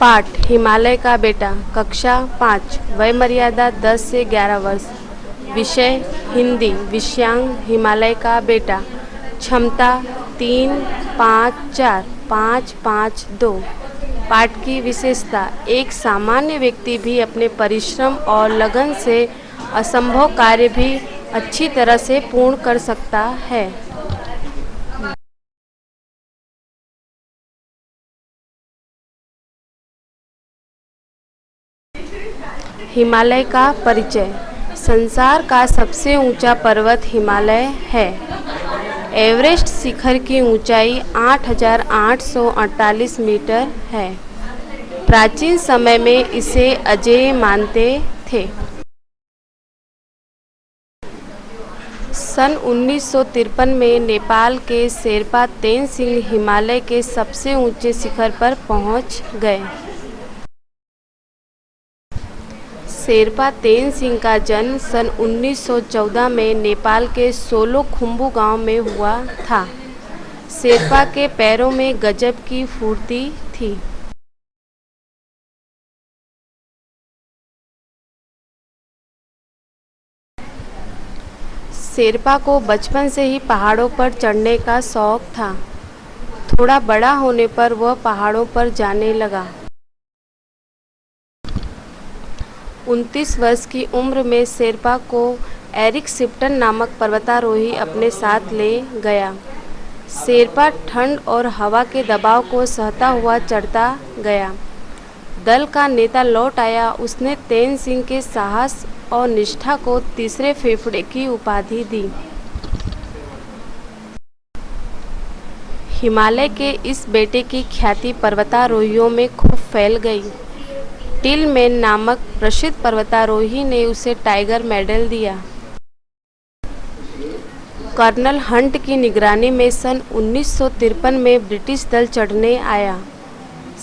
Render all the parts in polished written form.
पाठ हिमालय का बेटा, कक्षा 5, वय मर्यादा 10 से 11 वर्ष। विषय हिंदी। विषयांक हिमालय का बेटा। क्षमता 3, 5, 4, 5, 5, 2। पाठ की विशेषता। एक सामान्य व्यक्ति भी अपने परिश्रम और लगन से असंभव कार्य भी अच्छी तरह से पूर्ण कर सकता है। हिमालय का परिचय। संसार का सबसे ऊंचा पर्वत हिमालय है। एवरेस्ट शिखर की ऊंचाई 8,848 मीटर है। प्राचीन समय में इसे अजेय मानते थे। सन 1953 में नेपाल के शेरपा तेनसिंग हिमालय के सबसे ऊंचे शिखर पर पहुंच गए। शेरपा तेनसिंग का जन्म सन 1914 में नेपाल के सोलुखुम्बु गांव में हुआ था। शेरपा के पैरों में गजब की फुर्ती थी। शेरपा को बचपन से ही पहाड़ों पर चढ़ने का शौक था। थोड़ा बड़ा होने पर वह पहाड़ों पर जाने लगा। 29 वर्ष की उम्र में शेरपा को एरिक शिप्टन नामक पर्वतारोही अपने साथ ले गया। शेरपा ठंड और हवा के दबाव को सहता हुआ चढ़ता गया। दल का नेता लौट आया। उसने तेनसिंग के साहस और निष्ठा को तीसरे फेफड़े की उपाधि दी। हिमालय के इस बेटे की ख्याति पर्वतारोहियों में खूब फैल गई। टिलमैन नामक प्रसिद्ध पर्वतारोही ने उसे टाइगर मेडल दिया। कर्नल हंट की निगरानी में सन 1953 में ब्रिटिश दल चढ़ने आया।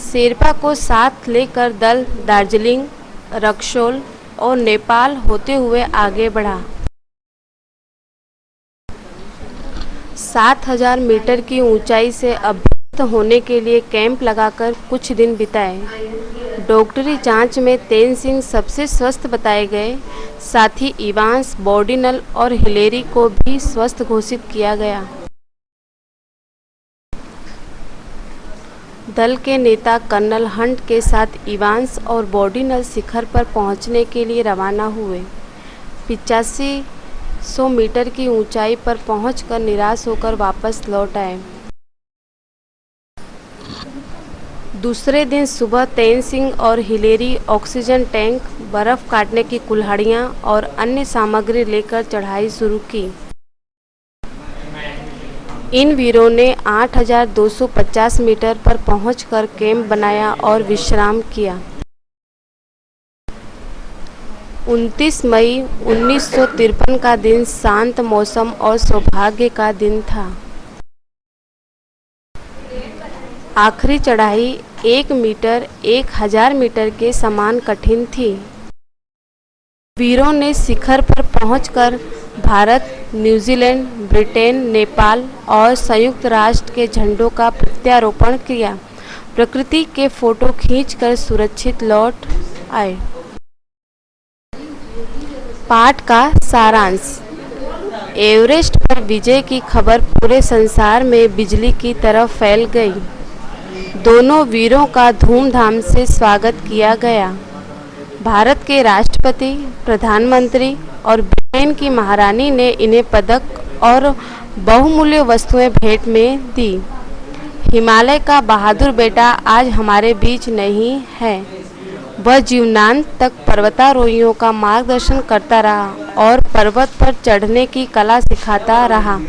शेरपा को साथ लेकर दल दार्जिलिंग, रक्सौल और नेपाल होते हुए आगे बढ़ा। 7,000 मीटर की ऊंचाई से अभ्यस्त होने के लिए कैंप लगाकर कुछ दिन बिताए। डॉक्टरी जांच में तेनसिंग सबसे स्वस्थ बताए गए। साथ ही इवांस, बॉर्डिनल और हिलेरी को भी स्वस्थ घोषित किया गया। दल के नेता कर्नल हंट के साथ इवांस और बॉर्डिनल शिखर पर पहुंचने के लिए रवाना हुए। 8500 मीटर की ऊंचाई पर पहुंचकर निराश होकर वापस लौट आए। दूसरे दिन सुबह तेनसिंग और हिलेरी ऑक्सीजन टैंक, बर्फ काटने की कुल्हाड़ियाँ और अन्य सामग्री लेकर चढ़ाई शुरू की। इन वीरों ने 8,250 मीटर पर पहुंचकर कैंप बनाया और विश्राम किया। 29 मई 1953 का दिन शांत मौसम और सौभाग्य का दिन था। आखिरी चढ़ाई 1 मीटर 1000 मीटर के समान कठिन थी। वीरों ने शिखर पर पहुंचकर भारत, न्यूजीलैंड, ब्रिटेन, नेपाल और संयुक्त राष्ट्र के झंडों का प्रत्यारोपण किया। प्रकृति के फोटो खींचकर सुरक्षित लौट आए। पाठ का सारांश। एवरेस्ट पर विजय की खबर पूरे संसार में बिजली की तरह फैल गई। दोनों वीरों का धूमधाम से स्वागत किया गया। भारत के राष्ट्रपति, प्रधानमंत्री और ब्रिटेन की महारानी ने इन्हें पदक और बहुमूल्य वस्तुएं भेंट में दी। हिमालय का बहादुर बेटा आज हमारे बीच नहीं है। वह जीवनांत तक पर्वतारोहियों का मार्गदर्शन करता रहा और पर्वत पर चढ़ने की कला सिखाता रहा।